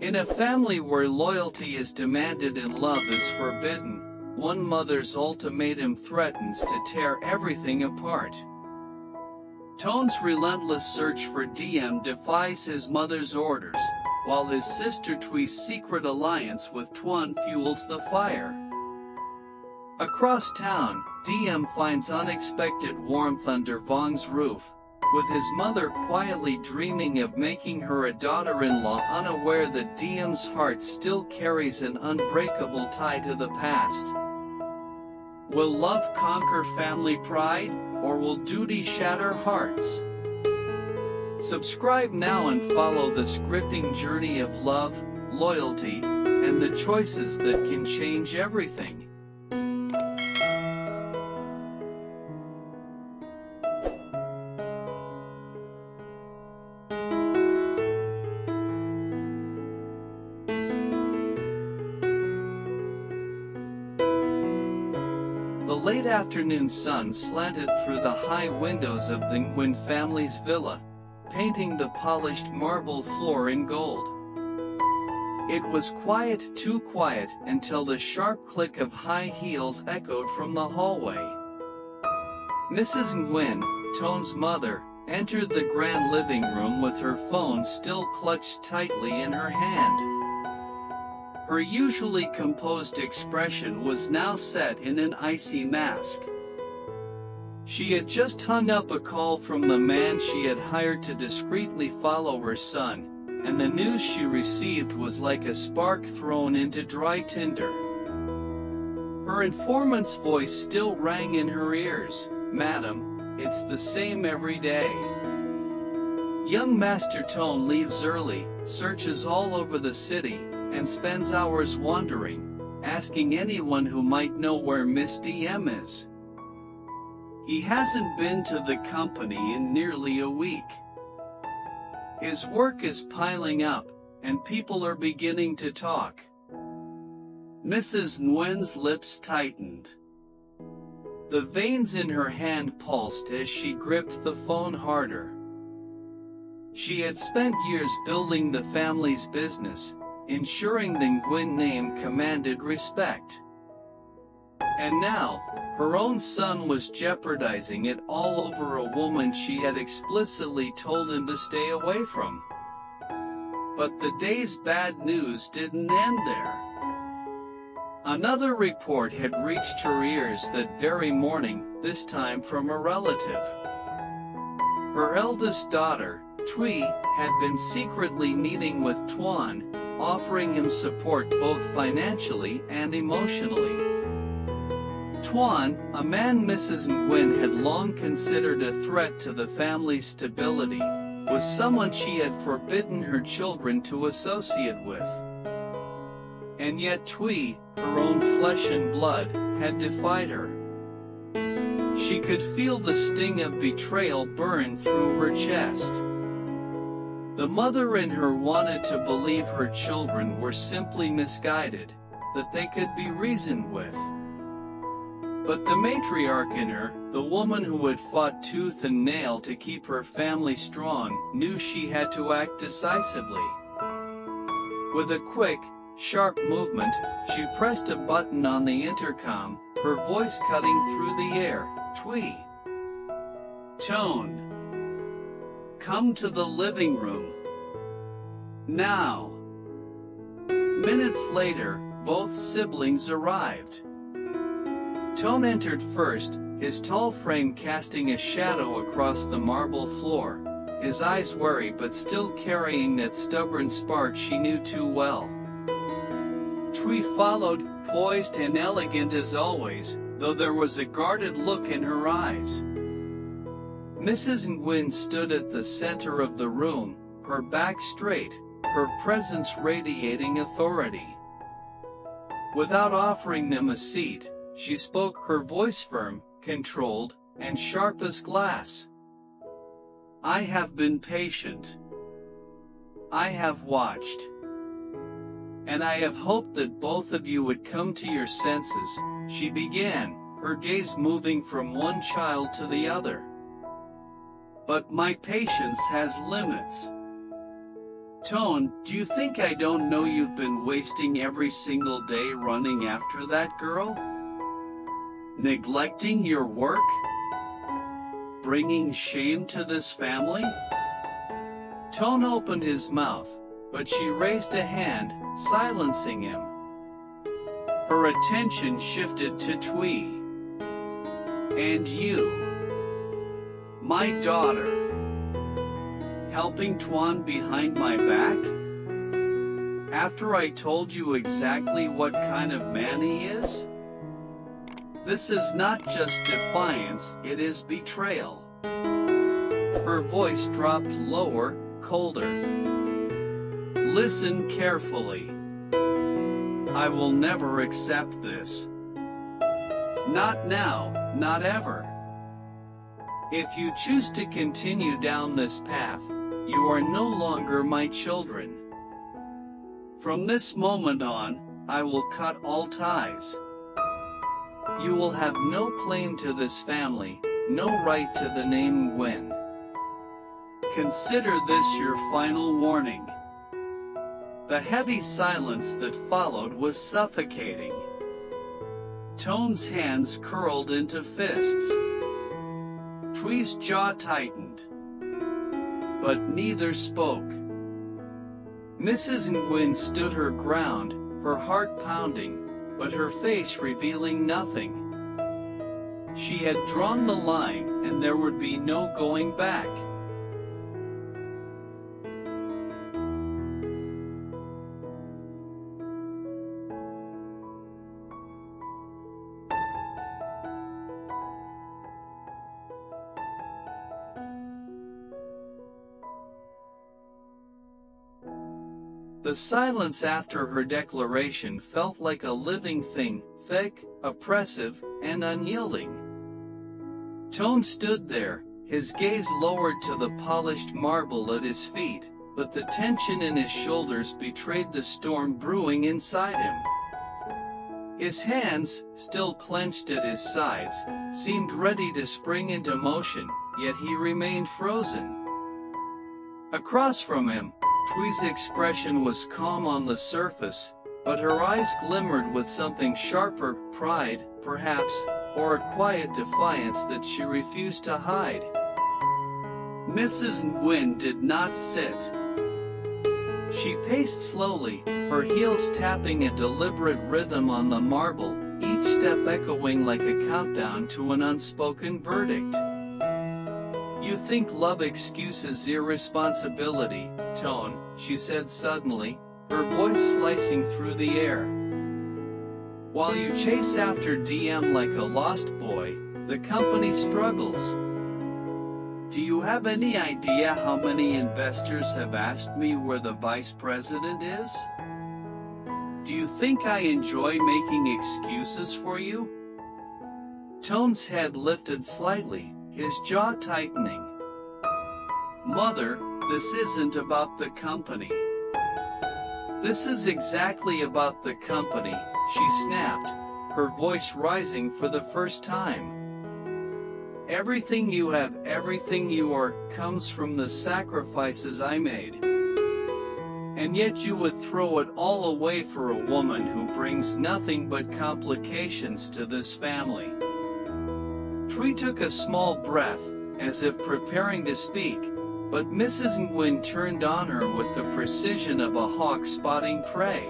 In a family where loyalty is demanded and love is forbidden, one mother's ultimatum threatens to tear everything apart. Toan's relentless search for Diem defies his mother's orders, while his sister Thui's secret alliance with Toan fuels the fire. Across town, Diem finds unexpected warmth under Vong's roof, with his mother quietly dreaming of making her a daughter-in-law, unaware that Diem's heart still carries an unbreakable tie to the past. Will love conquer family pride, or will duty shatter hearts? Subscribe now and follow the gripping journey of love, loyalty, and the choices that can change everything. The late afternoon sun slanted through the high windows of the Nwin family's villa, painting the polished marble floor in gold. It was quiet, too quiet, until the sharp click of high heels echoed from the hallway. Mrs. Nwin, Toan's mother, entered the grand living room with her phone still clutched tightly in her hand. Her usually composed expression was now set in an icy mask. She had just hung up a call from the man she had hired to discreetly follow her son, and the news she received was like a spark thrown into dry tinder. Her informant's voice still rang in her ears. "Madam, it's the same every day. Young Master Toan leaves early, searches all over the city, and spends hours wandering, asking anyone who might know where Miss Diem is. He hasn't been to the company in nearly a week. His work is piling up, and people are beginning to talk." Mrs. Nwin's lips tightened. The veins in her hand pulsed as she gripped the phone harder. She had spent years building the family's business, ensuring the Nwin name commanded respect. And now, her own son was jeopardizing it all over a woman she had explicitly told him to stay away from. But the day's bad news didn't end there. Another report had reached her ears that very morning, this time from a relative. Her eldest daughter, Thui, had been secretly meeting with Toan, offering him support both financially and emotionally. Toan, a man Mrs. Nwin had long considered a threat to the family's stability, was someone she had forbidden her children to associate with. And yet Thui, her own flesh and blood, had defied her. She could feel the sting of betrayal burn through her chest. The mother in her wanted to believe her children were simply misguided, that they could be reasoned with. But the matriarch in her, the woman who had fought tooth and nail to keep her family strong, knew she had to act decisively. With a quick, sharp movement, she pressed a button on the intercom, her voice cutting through the air. "Thui. Toan. Come to the living room. Now." Minutes later, both siblings arrived. Toan entered first, his tall frame casting a shadow across the marble floor, his eyes wary but still carrying that stubborn spark she knew too well. Thui followed, poised and elegant as always, though there was a guarded look in her eyes. Mrs. Nwin stood at the center of the room, her back straight, her presence radiating authority. Without offering them a seat, she spoke, her voice firm, controlled, and sharp as glass. "I have been patient. I have watched. And I have hoped that both of you would come to your senses," she began, her gaze moving from one child to the other. "But my patience has limits. Toan, do you think I don't know you've been wasting every single day running after that girl? Neglecting your work? Bringing shame to this family? Toan opened his mouth, but she raised a hand, silencing him. Her attention shifted to Thuy. And you, my daughter, helping Toan behind my back? After I told you exactly what kind of man he is? This is not just defiance, it is betrayal. Her voice dropped lower, colder. Listen carefully. I will never accept this. Not now, not ever. If you choose to continue down this path, you are no longer my children. From this moment on, I will cut all ties. You will have no claim to this family, no right to the name Nwin. Consider this your final warning. The heavy silence that followed was suffocating. Toan's hands curled into fists. Thuy's jaw tightened. But neither spoke. Mrs. Nwin stood her ground, her heart pounding, but her face revealing nothing. She had drawn the line, and there would be no going back. The silence after her declaration felt like a living thing, thick, oppressive, and unyielding. Toan stood there, his gaze lowered to the polished marble at his feet, but the tension in his shoulders betrayed the storm brewing inside him. His hands, still clenched at his sides, seemed ready to spring into motion, yet he remained frozen. Across from him, Thuy's expression was calm on the surface, but her eyes glimmered with something sharper, pride, perhaps, or a quiet defiance that she refused to hide. Mrs. Nwin did not sit. She paced slowly, her heels tapping a deliberate rhythm on the marble, each step echoing like a countdown to an unspoken verdict. You think love excuses irresponsibility, Toan, she said suddenly, her voice slicing through the air. While you chase after Diem like a lost boy, the company struggles. Do you have any idea how many investors have asked me where the vice president is? Do you think I enjoy making excuses for you? Toan's head lifted slightly, his jaw tightening. Mother, this isn't about the company. This is exactly about the company, she snapped, her voice rising for the first time. Everything you have, everything you are, comes from the sacrifices I made. And yet you would throw it all away for a woman who brings nothing but complications to this family. Thuy took a small breath, as if preparing to speak, but Mrs. Nwin turned on her with the precision of a hawk spotting prey.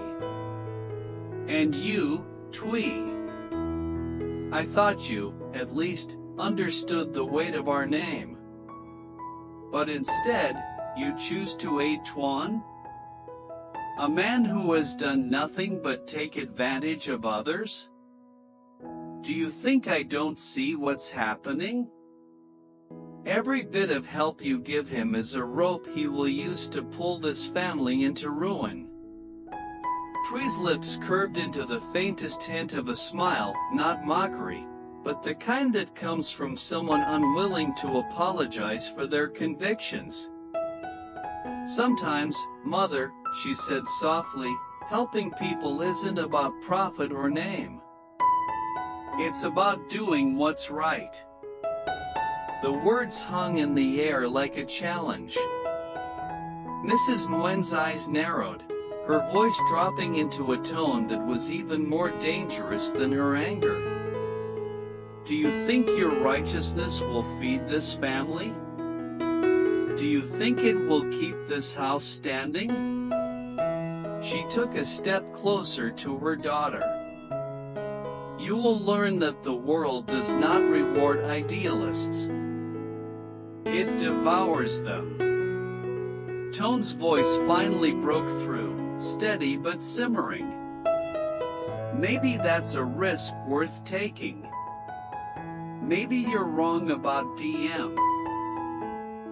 And you, Thuy. I thought you, at least, understood the weight of our name. But instead, you choose to aid Toan? A man who has done nothing but take advantage of others? Do you think I don't see what's happening? Every bit of help you give him is a rope he will use to pull this family into ruin. Thuy's lips curved into the faintest hint of a smile, not mockery, but the kind that comes from someone unwilling to apologize for their convictions. Sometimes, Mother, she said softly, helping people isn't about profit or name. It's about doing what's right. The words hung in the air like a challenge. Mrs. Nwin's eyes narrowed, her voice dropping into a tone that was even more dangerous than her anger. Do you think your righteousness will feed this family? Do you think it will keep this house standing? She took a step closer to her daughter. You will learn that the world does not reward idealists. It devours them. Toan's voice finally broke through, steady but simmering. Maybe that's a risk worth taking. Maybe you're wrong about Diem.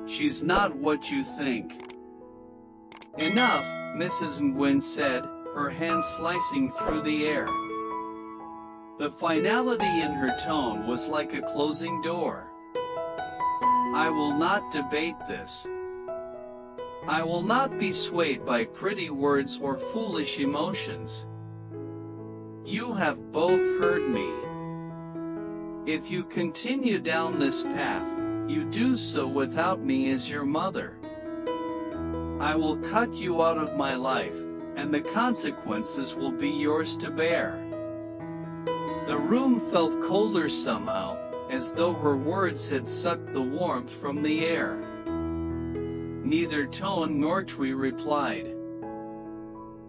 She's not what you think. Enough, Mrs. Nwin said, her hand slicing through the air. The finality in her tone was like a closing door. I will not debate this. I will not be swayed by pretty words or foolish emotions. You have both heard me. If you continue down this path, you do so without me as your mother. I will cut you out of my life, and the consequences will be yours to bear. The room felt colder somehow, as though her words had sucked the warmth from the air. Neither Toan nor Nwin replied.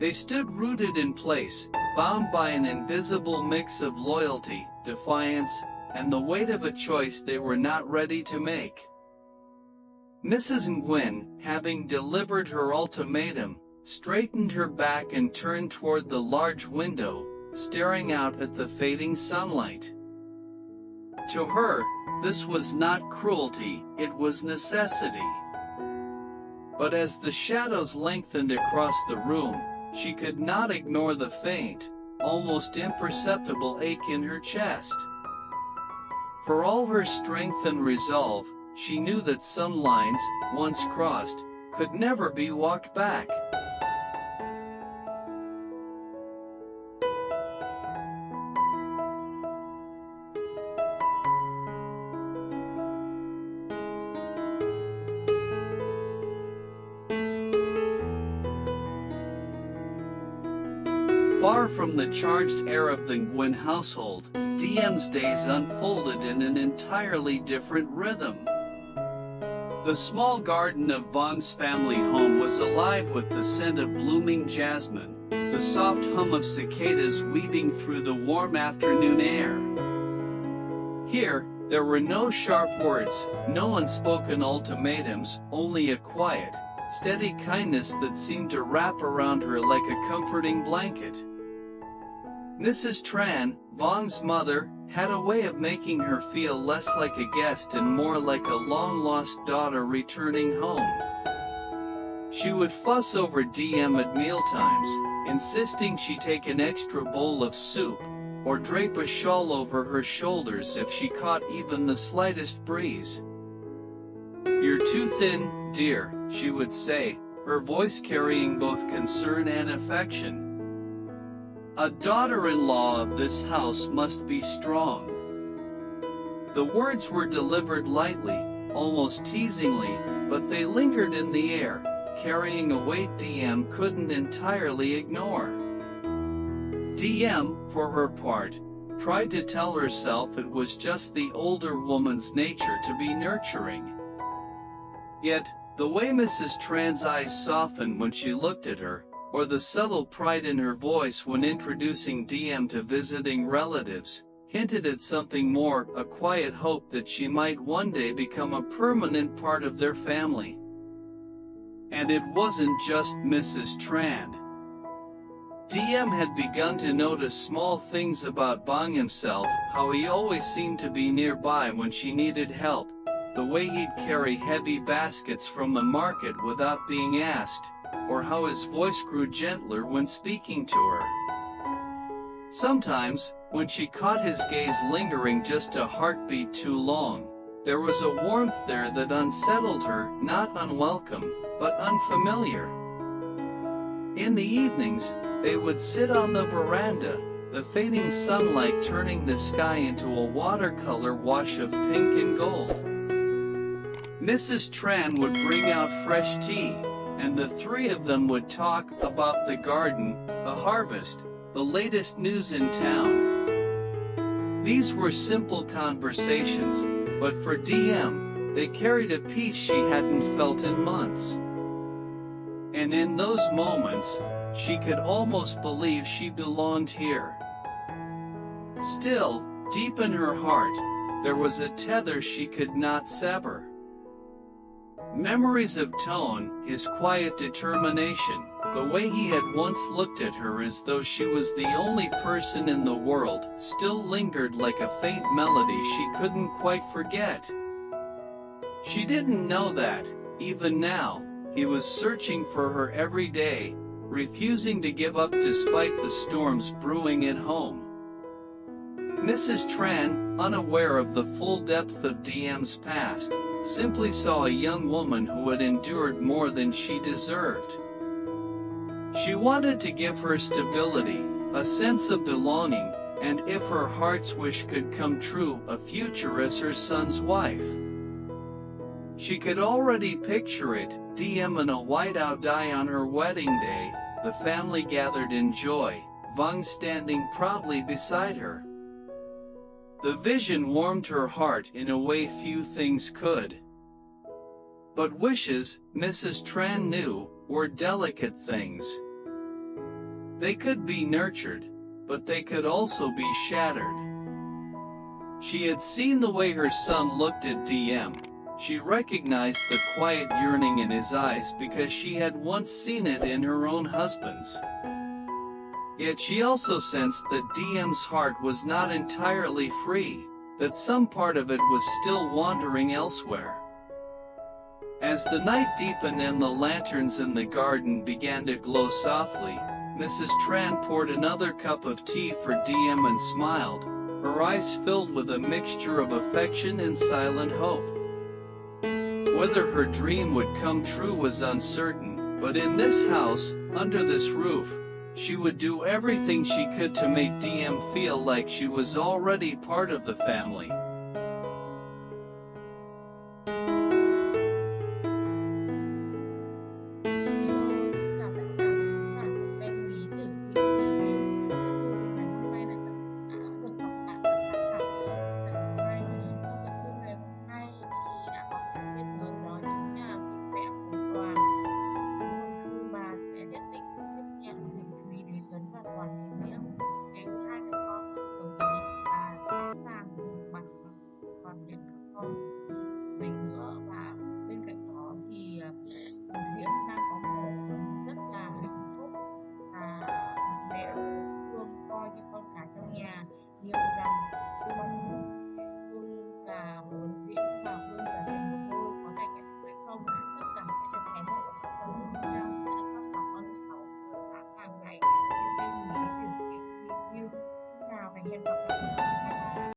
They stood rooted in place, bound by an invisible mix of loyalty, defiance, and the weight of a choice they were not ready to make. Mrs. Nwin, having delivered her ultimatum, straightened her back and turned toward the large window, staring out at the fading sunlight. To her, this was not cruelty, it was necessity. But as the shadows lengthened across the room, she could not ignore the faint, almost imperceptible ache in her chest. For all her strength and resolve, she knew that some lines, once crossed, could never be walked back. Far from the charged air of the Nwin household, Diem's days unfolded in an entirely different rhythm. The small garden of Vong's family home was alive with the scent of blooming jasmine, the soft hum of cicadas weaving through the warm afternoon air. Here, there were no sharp words, no unspoken ultimatums, only a quiet, steady kindness that seemed to wrap around her like a comforting blanket. Mrs. Tran, Vong's mother, had a way of making her feel less like a guest and more like a long-lost daughter returning home. She would fuss over Diem at mealtimes, insisting she take an extra bowl of soup, or drape a shawl over her shoulders if she caught even the slightest breeze. "You're too thin, dear," she would say, her voice carrying both concern and affection. "A daughter-in-law of this house must be strong." The words were delivered lightly, almost teasingly, but they lingered in the air, carrying a weight Diem couldn't entirely ignore. Diem, for her part, tried to tell herself it was just the older woman's nature to be nurturing. Yet, the way Mrs. Tran's eyes softened when she looked at her, or the subtle pride in her voice when introducing Diem to visiting relatives, hinted at something more, a quiet hope that she might one day become a permanent part of their family. And it wasn't just Mrs. Tran. Diem had begun to notice small things about Vuong himself, how he always seemed to be nearby when she needed help, the way he'd carry heavy baskets from the market without being asked, or how his voice grew gentler when speaking to her. Sometimes, when she caught his gaze lingering just a heartbeat too long, there was a warmth there that unsettled her, not unwelcome, but unfamiliar. In the evenings, they would sit on the veranda, the fading sunlight turning the sky into a watercolor wash of pink and gold. Mrs. Tran would bring out fresh tea, and the three of them would talk about the garden, the harvest, the latest news in town. These were simple conversations, but for Diem, they carried a peace she hadn't felt in months. And in those moments, she could almost believe she belonged here. Still, deep in her heart, there was a tether she could not sever. Memories of Toan, his quiet determination, the way he had once looked at her as though she was the only person in the world, still lingered like a faint melody she couldn't quite forget. She didn't know that, even now, he was searching for her every day, refusing to give up despite the storms brewing at home. Mrs. Tran, unaware of the full depth of Diem's past, simply saw a young woman who had endured more than she deserved. She wanted to give her stability, a sense of belonging, and if her heart's wish could come true, a future as her son's wife. She could already picture it, Diem in a white-out dye on her wedding day, the family gathered in joy, Vuong standing proudly beside her. The vision warmed her heart in a way few things could. But wishes, Mrs. Tran knew, were delicate things. They could be nurtured, but they could also be shattered. She had seen the way her son looked at Diem. She recognized the quiet yearning in his eyes because she had once seen it in her own husband's. Yet she also sensed that Diem's heart was not entirely free, that some part of it was still wandering elsewhere. As the night deepened and the lanterns in the garden began to glow softly, Mrs. Tran poured another cup of tea for Diem and smiled, her eyes filled with a mixture of affection and silent hope. Whether her dream would come true was uncertain, but in this house, under this roof, she would do everything she could to make Diem feel like she was already part of the family.